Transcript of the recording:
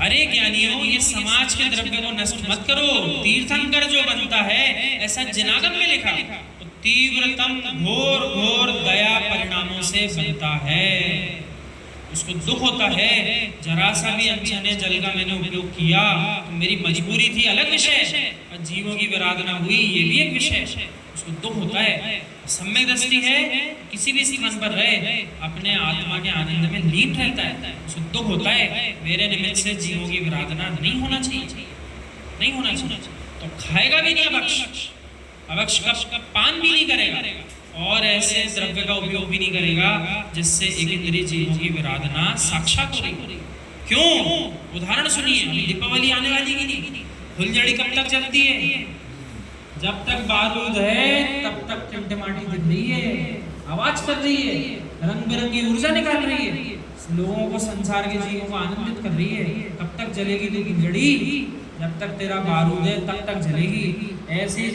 अरे ज्ञानियों, ये समाज के द्रव्य को नष्ट मत करो। तीर्थंकर जो बनता है, ऐसा जिनागम में लिखा, तो तीव्रतम घोर घोर दया परिणामों से बनता है। उसको दुख होता है, जरा सा भी अनछने जल का मैंने उपयोग किया तो मेरी मजबूरी थी, अलग विषय, और जीवों की विराधना हुई, ये भी एक विषय। उसको दुख होता है। सम्यक दृष्टि है, किसी भी स्थान पर रहे अपने आत्मा के आनंद में लीन रहता है। उसको दुख होता है, मेरे निमित्त से जीवों की विराधना नहीं होना चाहिए, नहीं होना चाहिए। तो खाएगा भी नहीं अभक्ष, अभक्ष का पान भी नहीं करेगा, और ऐसे द्रव्य का उपयोग भी नहीं करेगा जिससे एक इंद्रिय जीवों की विराधना साक्षात हो रही। क्यों? उदाहरण सुनिए, दीपावली आने वाली की नहीं, फुलझड़ी कब तक चलती है? जब तक बारूद है तब तक टिमटिमाटी दिख रही है, आवाज कर रही है, रंग बिरंगी ऊर्जा निकाल रही है, लोगों को, संसार के जीवों को आनंदित कर रही है। कब तक जलेगी फुलझड़ी? जब तक तेरा बारूद है तब तक जलेगी। ऐसे